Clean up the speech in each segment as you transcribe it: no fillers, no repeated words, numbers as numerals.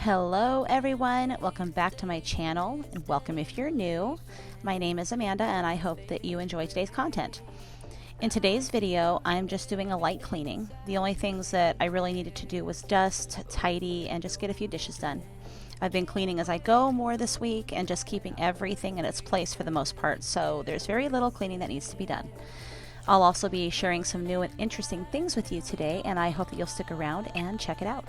Hello everyone, welcome back to my channel and welcome if you're new. My name is Amanda and I hope that you enjoy today's content. In today's video, I'm just doing a light cleaning. The only things that I really needed to do was dust, tidy, and just get a few dishes done. I've been cleaning as I go more this week and just keeping everything in its place for the most part, so there's very little cleaning that needs to be done. I'll also be sharing some new and interesting things with you today, and I hope that you'll stick around and check it out.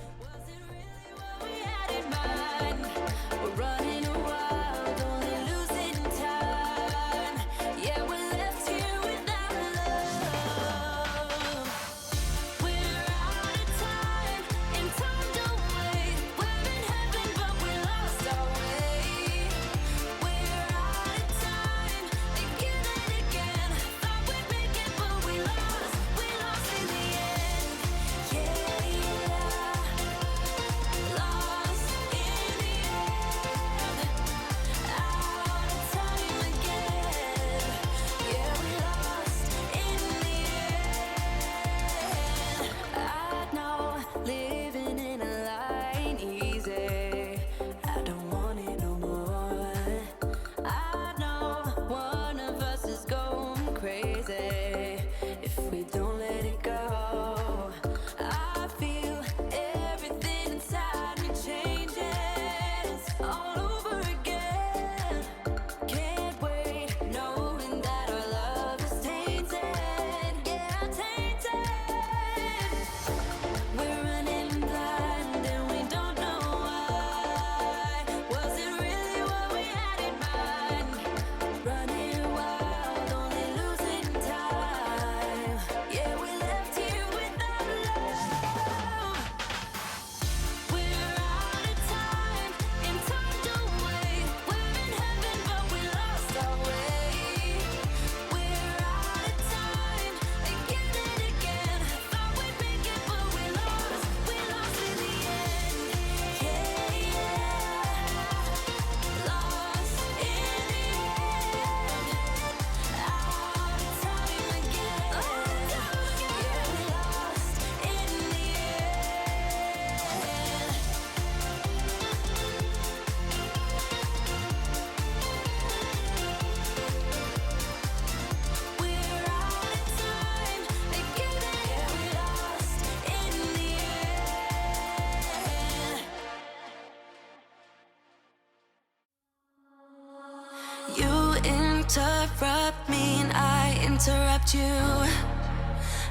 You interrupt me and I interrupt you.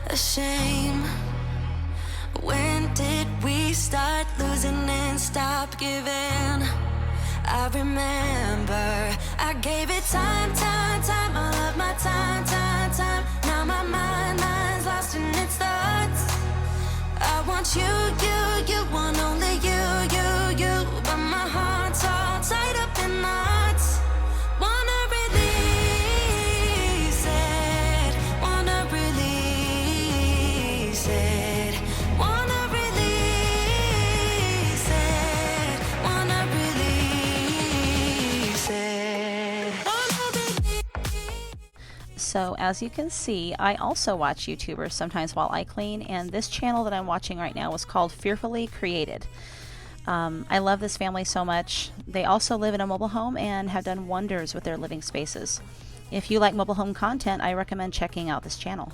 A shame. When did we start losing and stop giving? I remember I gave it time. I love my time. Now my mind's lost in its thoughts. I want you want only you. But my heart's all tied up in knots. Wanna release it. Wanna release it. Wanna release it. Wanna release it. So as you can see, I also watch YouTubers sometimes while I clean, and this channel that I'm watching right now is called Fearfully Created. I love this family so much. They also live in a mobile home and have done wonders with their living spaces. If you like mobile home content, I recommend checking out this channel.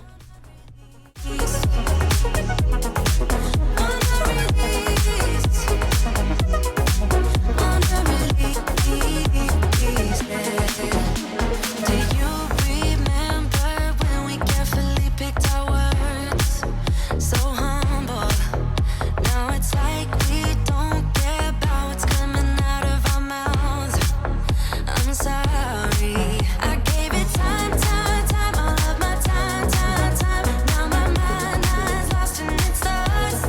Now my mind is lost in its thoughts.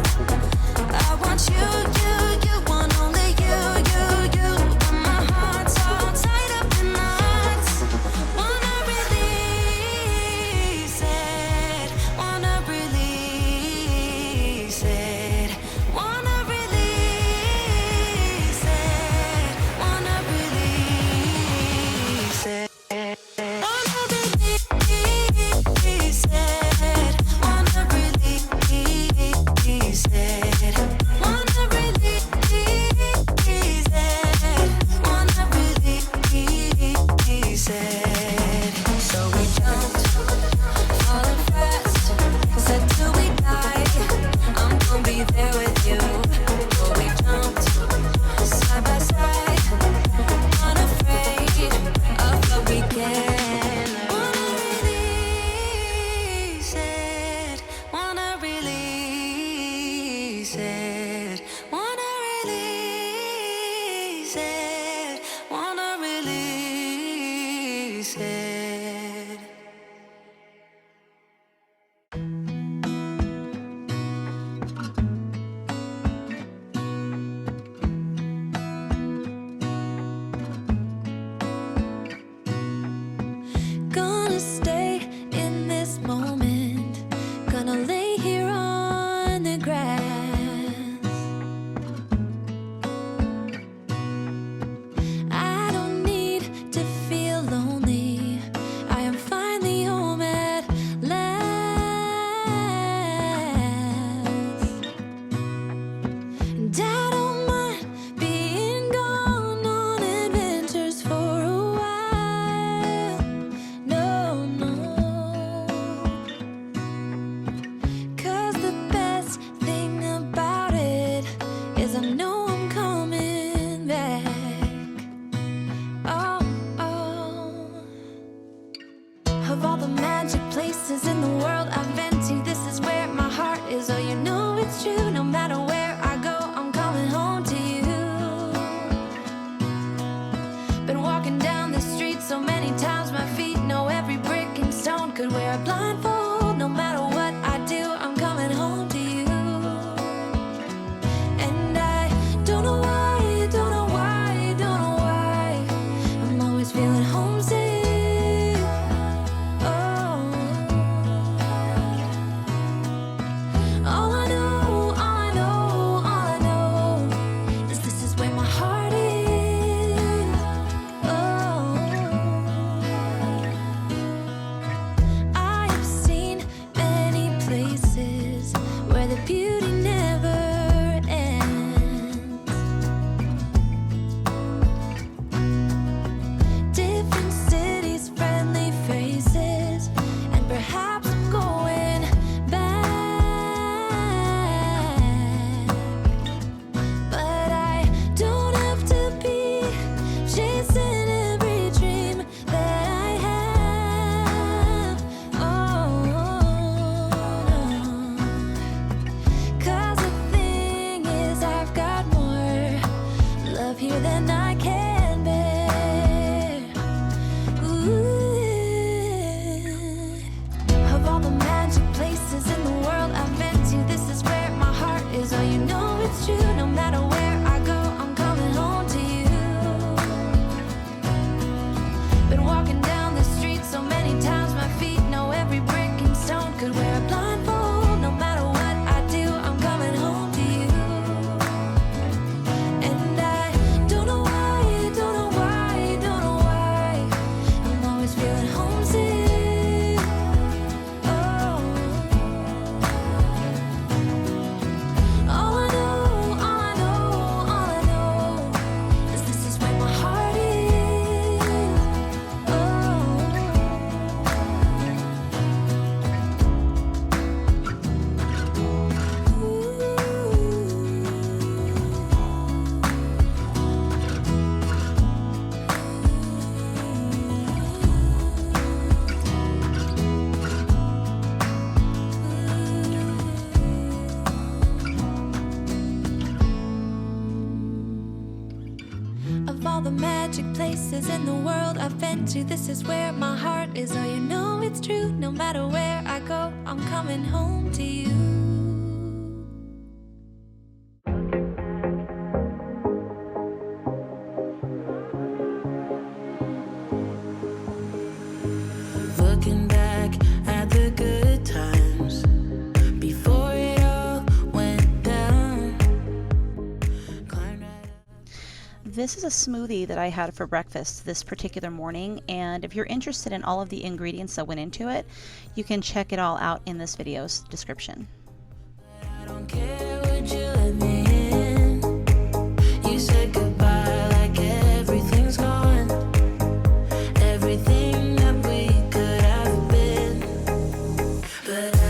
know I'm coming back. Oh, oh. Of all the magic places in the world I've been to, this is where my heart is. Oh, you know it's true. No matter where I go, I'm coming home to you. Been walking down the street so many times, my feet know every brick and stone. Could wear a blindfold. No matter what I do, I'm coming home to you. And I don't know why, don't know why, don't know why, I'm always feeling homesick. All I know, all I know, all I know is this is where my heart is. Oh, I have seen many places where the beauty never ends. Different cities, friendly faces, and perhaps I'm going back. But I don't have to be chasing every dream that I have. Oh, no. 'Cause the thing is, I've got more love here than I can bear. Ooh. Of all the magic places in the world I've been to, this is where my heart is. Oh, you know it's true. No matter where I go, I'm coming home to you. Been walking down the street so many times, my feet know every brick and stone. Could wear a blindfold. No matter what I do, I'm coming home to you. And I don't know why, don't know why, don't know why, I'm always feeling homesick. Oh, all I know, all I know, all I know is this is where my heart is. Oh, of all the magic places in the world I've been to, this is where my heart is. Oh, you know it's true. No matter where I go, I'm coming home to you. Looking back at the good times before it all went down. Climbed right up. This is a smoothie that I had for breakfast this particular morning, and if you're interested in all of the ingredients that went into it, you can check it all out in this video's description. I don't care, would you let me in? You said goodbye like everything's gone. Everything that we could have been. But I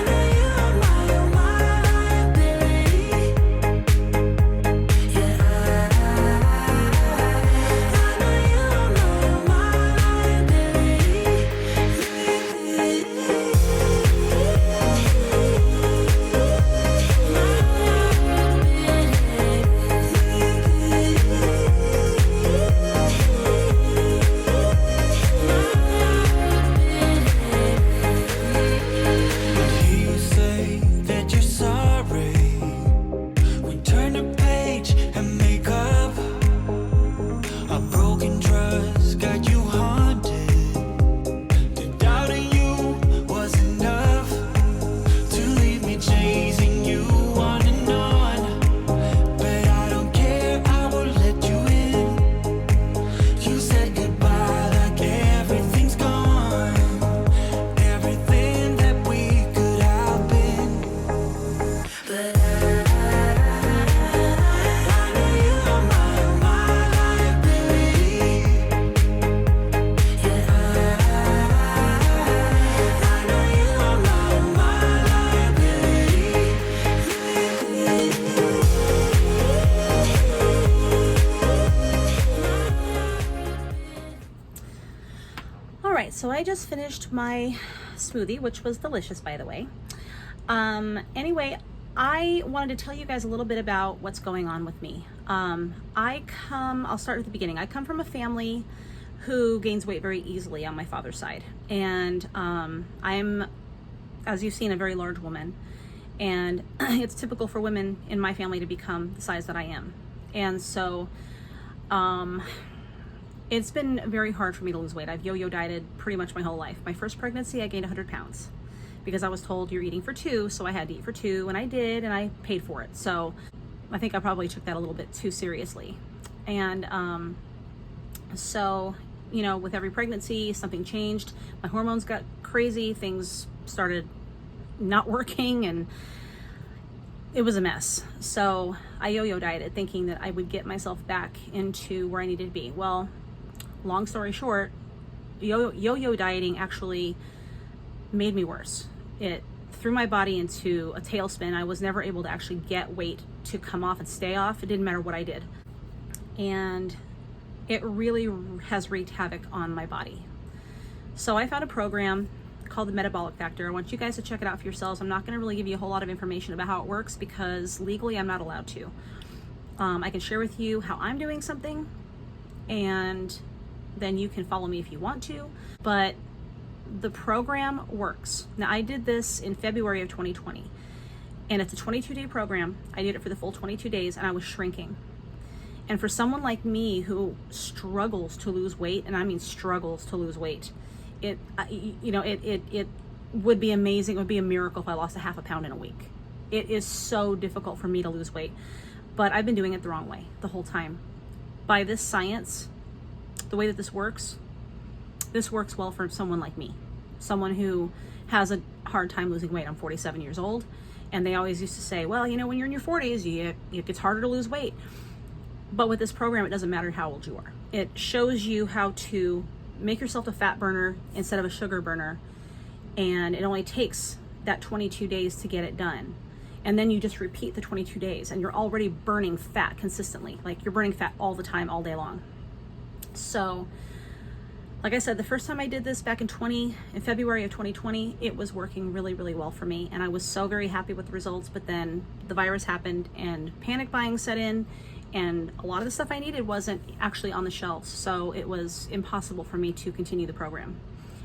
know you're my liability. Yeah, I know you're my liability. I just finished my smoothie, which was delicious, by the way. Anyway, I wanted to tell you guys a little bit about what's going on with me. I'll start at the beginning. I come from a family who gains weight very easily on my father's side. And I'm, as you've seen, a very large woman. And it's typical for women in my family to become the size that I am. And so it's been very hard for me to lose weight. I've yo-yo dieted pretty much my whole life. My first pregnancy, I gained 100 pounds because I was told you're eating for two, so I had to eat for two, and I did, and I paid for it. So I think I probably took that a little bit too seriously. And so, you know, with every pregnancy, something changed. My hormones got crazy. Things started not working, and it was a mess. So I yo-yo dieted thinking that I would get myself back into where I needed to be. Well, long story short, yo-yo dieting actually made me worse. It threw my body into a tailspin. I was never able to actually get weight to come off and stay off. It didn't matter what I did. And it really has wreaked havoc on my body. So I found a program called the Metabolic Factor. I want you guys to check it out for yourselves. I'm not going to really give you a whole lot of information about how it works because legally I'm not allowed to. I can share with you how I'm doing something, and then you can follow me if you want to. But the program works. Now, I did this in February of 2020, and it's a 22-day program. I did it for the full 22 days, and I was shrinking. And for someone like me who struggles to lose weight, and I mean struggles to lose weight, it would be amazing. It would be a miracle if I lost a half a pound in a week. It is so difficult for me to lose weight, but I've been doing it the wrong way the whole time. By this science, the way that this works well for someone like me, someone who has a hard time losing weight. I'm 47 years old, and they always used to say, well, you know, when you're in your 40s, it gets harder to lose weight. But with this program, it doesn't matter how old you are. It shows you how to make yourself a fat burner instead of a sugar burner, and it only takes that 22 days to get it done. And then you just repeat the 22 days, and you're already burning fat consistently. Like, you're burning fat all the time, all day long. So, like I said, the first time I did this back in February of 2020, it was working really, really well for me. And I was so very happy with the results. But then the virus happened and panic buying set in. And a lot of the stuff I needed wasn't actually on the shelves. So it was impossible for me to continue the program.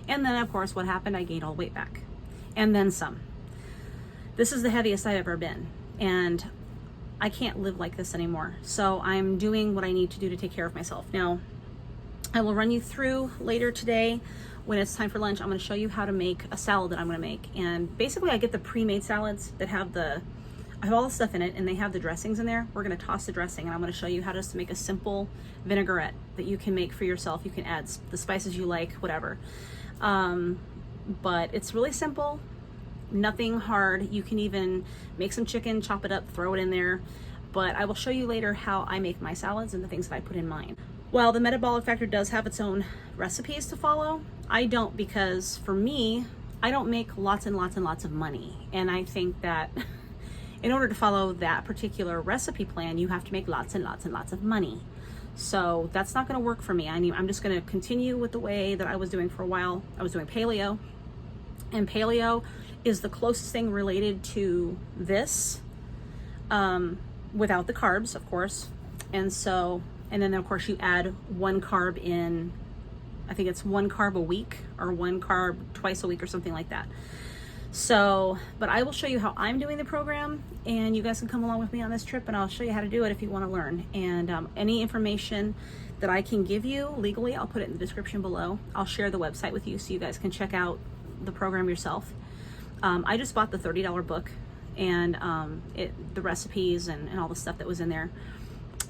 And then, of course, what happened? I gained all the weight back. And then some. This is the heaviest I've ever been. And I can't live like this anymore. So I'm doing what I need to do to take care of myself. Now, I will run you through later today when it's time for lunch. I'm going to show you how to make a salad that I'm going to make. And basically I get the pre-made salads that have I have all the stuff in it, and they have the dressings in there. We're going to toss the dressing, and I'm going to show you how to make a simple vinaigrette that you can make for yourself. You can add the spices you like, whatever. But it's really simple, nothing hard. You can even make some chicken, chop it up, throw it in there. But I will show you later how I make my salads and the things that I put in mine. While the Metabolic Factor does have its own recipes to follow, I don't, because for me, I don't make lots and lots and lots of money. And I think that in order to follow that particular recipe plan, you have to make lots and lots and lots of money. So that's not going to work for me. I'm just going to continue with the way that I was doing for a while. I was doing paleo, and paleo is the closest thing related to this, without the carbs, of course. And then of course you add one carb in, I think it's one carb a week or one carb twice a week or something like that. So, but I will show you how I'm doing the program, and you guys can come along with me on this trip, and I'll show you how to do it if you want to learn. And any information that I can give you legally, I'll put it in the description below. I'll share the website with you so you guys can check out the program yourself. I just bought the $30 book, and the recipes and all the stuff that was in there.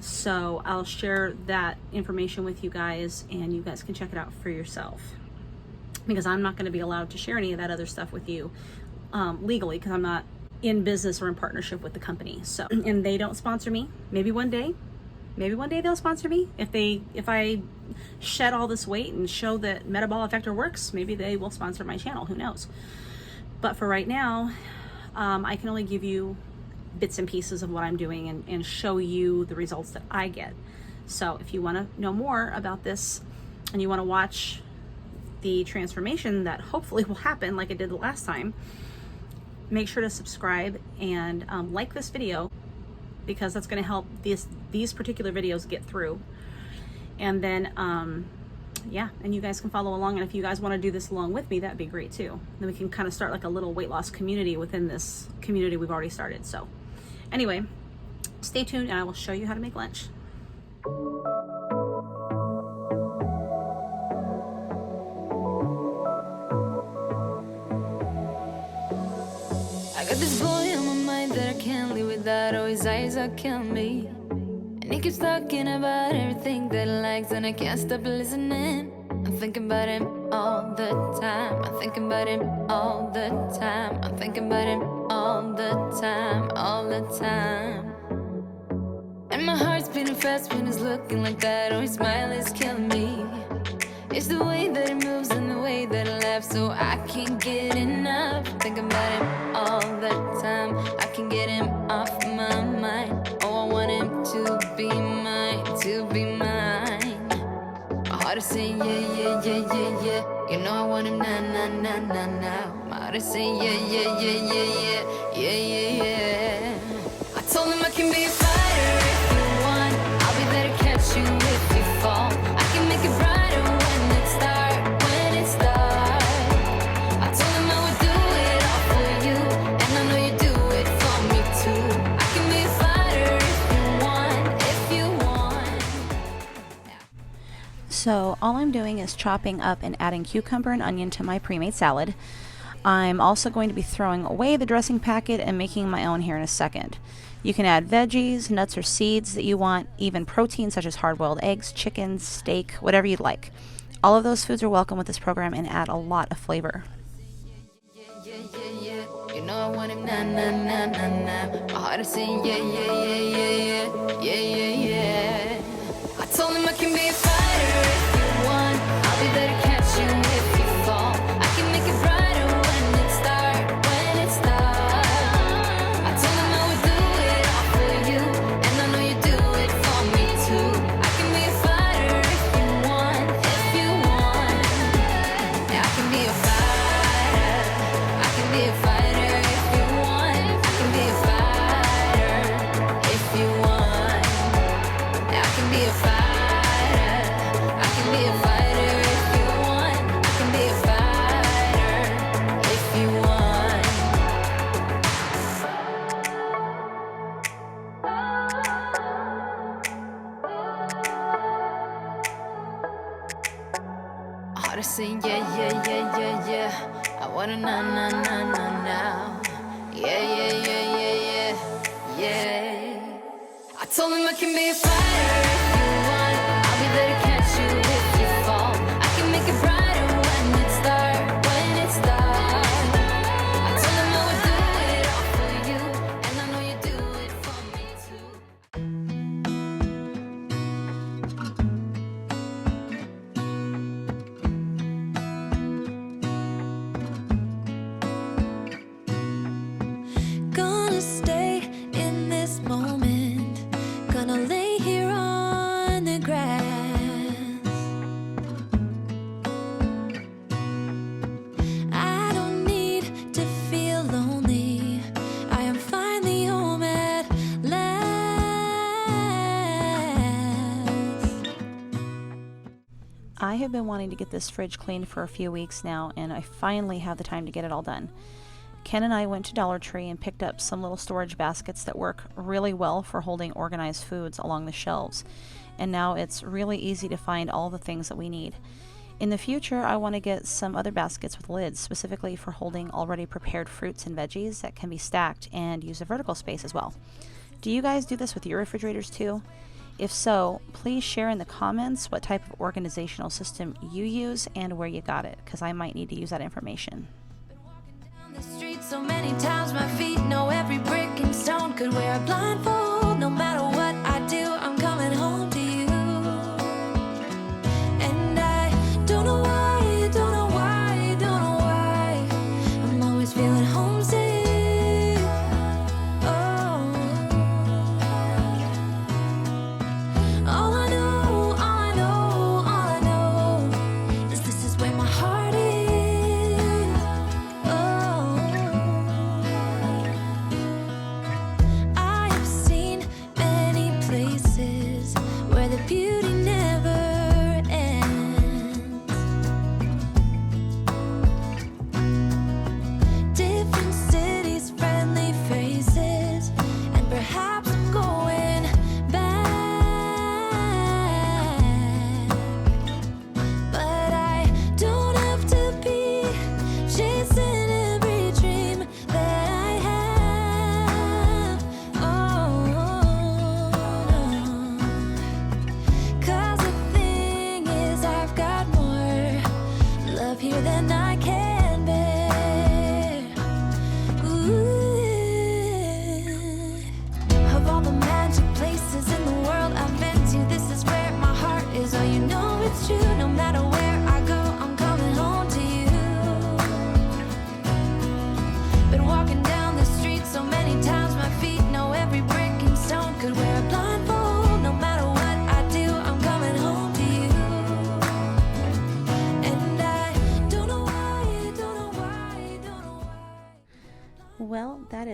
So I'll share that information with you guys, and you guys can check it out for yourself, because I'm not going to be allowed to share any of that other stuff with you legally, because I'm not in business or in partnership with the company. So, and they don't sponsor me. Maybe one day they'll sponsor me. If I shed all this weight and show that Metabolic Factor works, maybe they will sponsor my channel. Who knows? But for right now, I can only give you bits and pieces of what I'm doing and show you the results that I get. So if you want to know more about this and you want to watch the transformation that hopefully will happen like it did the last time, make sure to subscribe and like this video, because that's going to help these particular videos get through. And then yeah, and you guys can follow along, and if you guys want to do this along with me, that'd be great too. Then we can kind of start like a little weight loss community within this community we've already started. So anyway, stay tuned and I will show you how to make lunch. I got this boy on my mind that I can't live without. Oh, his eyes are killing me. And he keeps talking about everything that he likes, and I can't stop listening. I'm thinking about him all the time. I'm thinking about him all the time. I'm thinking about him all the time, all the time. And my heart's beating fast when he's looking like that. Oh, his smile is killing me. It's the way that he moves and the way that he laughs, so I can't get enough. I'm thinking about him all the time. I can't get him off my mind. Oh, I want him to be mine, to be mine. My heart is saying yeah, yeah, yeah, yeah, yeah. You know I want him now, now, now, now, now. My heart is saying yeah, yeah, yeah, yeah, yeah, yeah, yeah, yeah. I told him I can be a fighter if you want. I'll be there to catch you if you fall. I can make it brighter when it starts, when it starts. I told him I would do it all for you, and I know you do it for me too. I can be a fighter if you want. So all I'm doing is chopping up and adding cucumber and onion to my pre-made salad. I'm also going to be throwing away the dressing packet and making my own here in a second. You can add veggies, nuts or seeds that you want, even protein such as hard-boiled eggs, chicken, steak, whatever you'd like. All of those foods are welcome with this program and add a lot of flavor. You know I want him na na na na na. My heart is saying yeah, yeah, yeah, yeah, yeah, yeah, yeah, yeah. I told him I can be a fighter if you want. I'll be there to catch you if you fall. I can make it brighter when it starts, when it starts. I told him I would do it all for you, and I know you do it for me too. I can be a fighter if you want, if you want. Yeah, I can be a fighter. I can be a fighter if you want. I can be a fighter if you want. Yeah, I can be a fighter. I can be a fighter if you want. I can be a fighter if you want. Heart is saying yeah, yeah, yeah, yeah, yeah. I wanna na na na na now. Yeah, yeah, yeah, yeah, yeah, yeah. I told him I can be a fighter if you want. I'll be there to catch you if you fall. I can make it brighter when it starts, when it starts. I told him I would do it all for you, and I know you do it for me too. Gonna stay in this moment. Gonna lay here on the grass. I don't need to feel lonely. I am finally home at last. I have been wanting to get this fridge cleaned for a few weeks now, and I finally have the time to get it all done. Ken and I went to Dollar Tree and picked up some little storage baskets that work really well for holding organized foods along the shelves, and now it's really easy to find all the things that we need. In the future, I want to get some other baskets with lids, specifically for holding already prepared fruits and veggies that can be stacked and use a vertical space as well. Do you guys do this with your refrigerators too? If so, please share in the comments what type of organizational system you use and where you got it, because I might need to use that information. The street so many times my feet know every brick and stone. Could wear a blindfold. No matter what I do, I'm coming home to you. And I don't know why, don't know why, don't know why I'm always feeling homesick. Oh, all I know, all I know, all I know is this is where my heart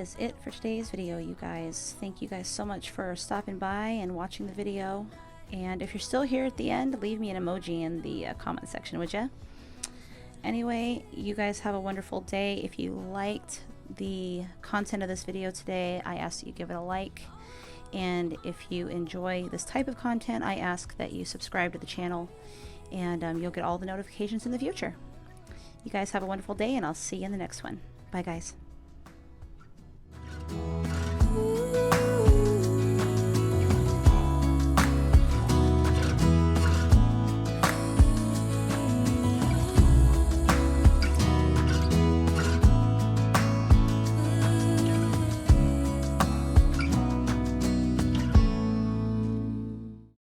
is it for today's video, you guys. Thank you guys so much for stopping by and watching the video. And if you're still here at the end, leave me an emoji in the comment section, would you? Anyway, you guys have a wonderful day. If you liked the content of this video today, I ask that you give it a like. And if you enjoy this type of content, I ask that you subscribe to the channel, and you'll get all the notifications in the future. You guys have a wonderful day, and I'll see you in the next one. Bye, guys.